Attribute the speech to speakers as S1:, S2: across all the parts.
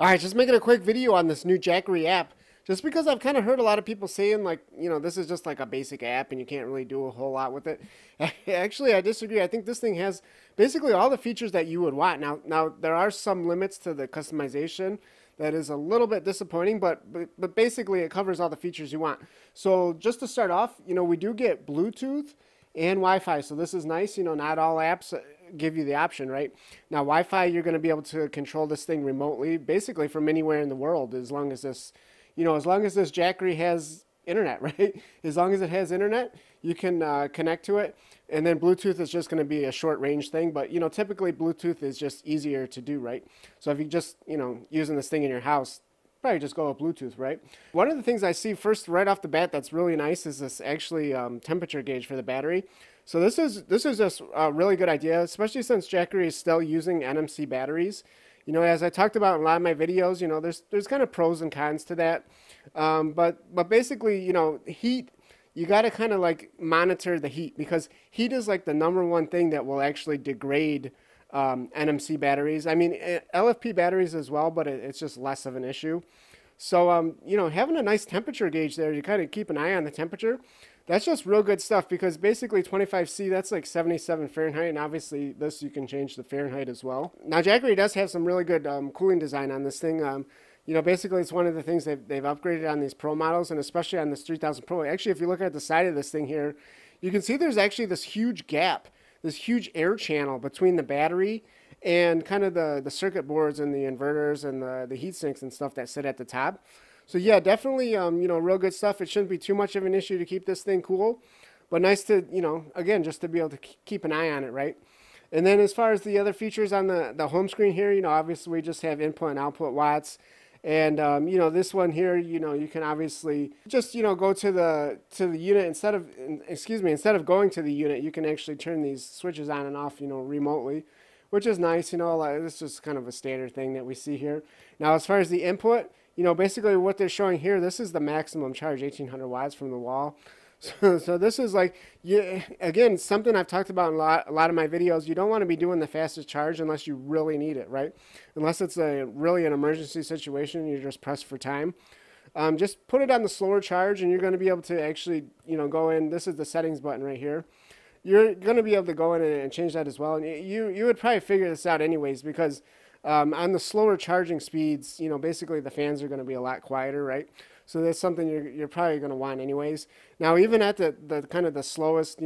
S1: All right, just making a quick video on this new Jackery app. Just because I've kind of heard a lot of people saying like, this is just like a basic app and you can't really do a whole lot with it. Actually, I disagree. I think this thing has basically all the features that you would want. Now there are some limits to the customization that is a little bit disappointing, but basically it covers all the features you want. So just to start off, we do get Bluetooth and Wi-Fi. So this is nice. Not all apps give you the option, right? Now, Wi-Fi, you're going to be able to control this thing remotely, basically from anywhere in the world, as long as this, as long as this Jackery has internet, right? As long as it has internet, you can connect to it. And then Bluetooth is just going to be a short range thing, but typically Bluetooth is just easier to do, right? So if you just, using this thing in your house, probably just go with Bluetooth, right? One of the things I see first right off the bat that's really nice is this actually temperature gauge for the battery. So this is just a really good idea, especially since Jackery is still using NMC batteries. As I talked about in a lot of my videos, there's kind of pros and cons to that. But basically, heat, you got to kind of like monitor the heat, because heat is like the #1 thing that will actually degrade NMC batteries. I mean, LFP batteries as well, but it's just less of an issue. So, having a nice temperature gauge there, you kind of keep an eye on the temperature. That's just real good stuff, because basically 25°C, that's like 77 Fahrenheit, and obviously this you can change the Fahrenheit as well. Now, Jackery does have some really good cooling design on this thing. Basically it's one of the things they've upgraded on these Pro models, and especially on this 3000 Pro. Actually, if you look at the side of this thing here, you can see there's actually this huge gap, this huge air channel between the battery and kind of the circuit boards and the inverters and the heat sinks and stuff that sit at the top. So yeah, definitely, real good stuff. It shouldn't be too much of an issue to keep this thing cool, but nice to, again, just to be able to keep an eye on it, right? And then as far as the other features on the home screen here, obviously we just have input and output watts. And, this one here, you can obviously just, go to the unit instead of going to the unit, you can actually turn these switches on and off, remotely, which is nice. This is kind of a standard thing that we see here. Now, as far as the input, basically what they're showing here, this is the maximum charge, 1800 watts from the wall. So this is like, again, something I've talked about in a lot of my videos. You don't want to be doing the fastest charge unless you really need it, right? Unless it's really an emergency situation, you're just pressed for time. Just put it on the slower charge, and you're going to be able to actually, go in. This is the settings button right here. You're going to be able to go in and change that as well. And you would probably figure this out anyways, because on the slower charging speeds, basically the fans are going to be a lot quieter, right? So that's something you're probably going to want anyways. Now, even at the kind of the slowest,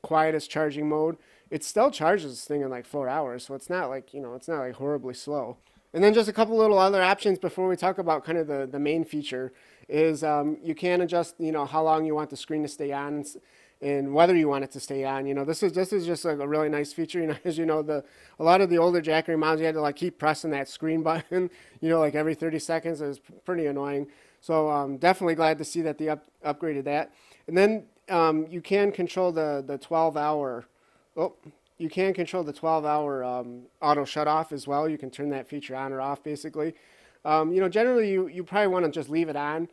S1: quietest charging mode, it still charges this thing in like 4 hours. So it's not like, it's not like horribly slow. And then just a couple little other options before we talk about kind of the main feature is you can adjust, how long you want the screen to stay on and whether you want it to stay on. This is just like a really nice feature. As a lot of the older Jackery models, you had to like keep pressing that screen button, like every 30 seconds. It was pretty annoying. So definitely glad to see that they upgraded that. And then you can control the 12-hour. Oh, you can control the 12-hour auto shut off as well. You can turn that feature on or off, basically. Generally you probably want to just leave it on.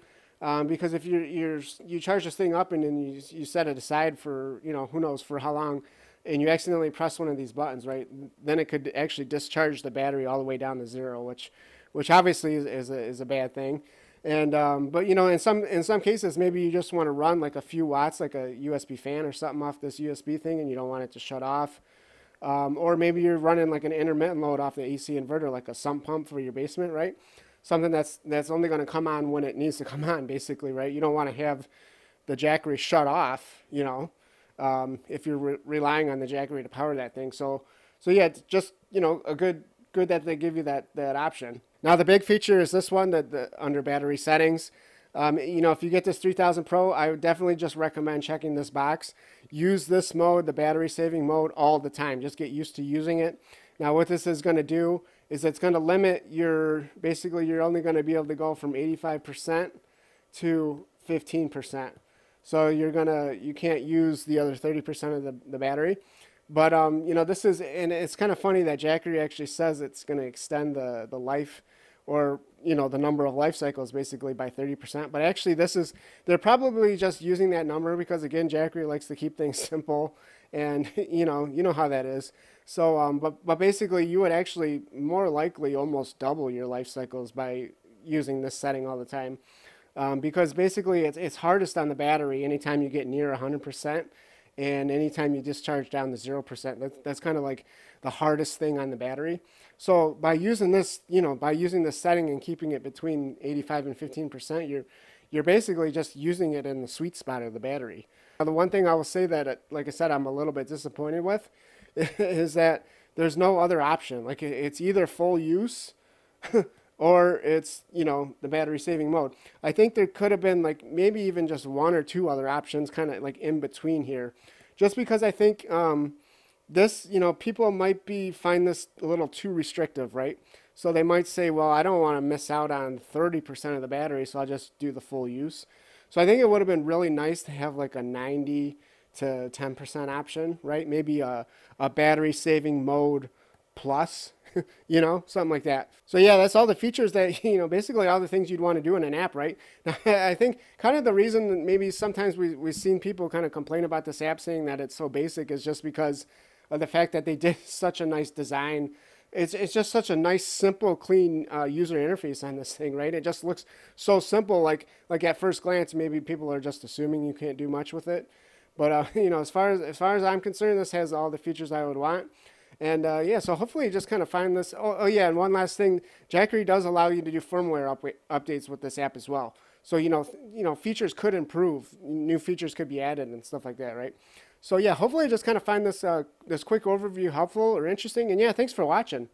S1: Because if you charge this thing up and then you set it aside for, who knows for how long, and you accidentally press one of these buttons, right, then it could actually discharge the battery all the way down to 0, which obviously is a bad thing. And but in some cases, maybe you just want to run like a few watts, like a USB fan or something off this USB thing, and you don't want it to shut off. Or maybe you're running like an intermittent load off the AC inverter, like a sump pump for your basement, right? Something that's only going to come on when it needs to come on, basically, right? You don't want to have the Jackery shut off, if you're relying on the Jackery to power that thing. So yeah, it's just, a good that they give you that option. Now, the big feature is this one, that under battery settings. If you get this 3000 Pro, I would definitely just recommend checking this box. Use this mode, the battery saving mode, all the time. Just get used to using it. Now, what this is going to do is it's going to limit basically you're only going to be able to go from 85% to 15%. So you can't use the other 30% of the battery. But, this is, and it's kind of funny that Jackery actually says it's going to extend the life, or, the number of life cycles basically by 30%. But actually they're probably just using that number because, again, Jackery likes to keep things simple and you know how that is. So, but basically, you would actually more likely almost double your life cycles by using this setting all the time, because basically it's hardest on the battery anytime you get near 100%, and anytime you discharge down to 0%. That's kind of like the hardest thing on the battery. So by using this, by using this setting and keeping it between 85 and 15%, you're basically just using it in the sweet spot of the battery. Now, the one thing I will say that, like I said, I'm a little bit disappointed with is that there's no other option. Like it's either full use or it's, the battery saving mode. I think there could have been like maybe even just one or two other options kind of like in between here. Just because I think this, people might find this a little too restrictive, right? So they might say, well, I don't want to miss out on 30% of the battery, so I'll just do the full use. So I think it would have been really nice to have like a 90 to 10% option, right? Maybe a battery saving mode plus, something like that. So yeah, that's all the features that, basically all the things you'd want to do in an app, right? Now, I think kind of the reason that maybe sometimes we've seen people kind of complain about this app saying that it's so basic is just because of the fact that they did such a nice design. It's just such a nice, simple, clean user interface on this thing, right? It just looks so simple. Like at first glance, maybe people are just assuming you can't do much with it. But as far as I'm concerned, this has all the features I would want. And yeah, so hopefully you just kind of find this. Oh yeah, and one last thing, Jackery does allow you to do firmware updates with this app as well. So features could improve, new features could be added and stuff like that, right? So yeah, hopefully you just kind of find this this quick overview helpful or interesting. And yeah, thanks for watching.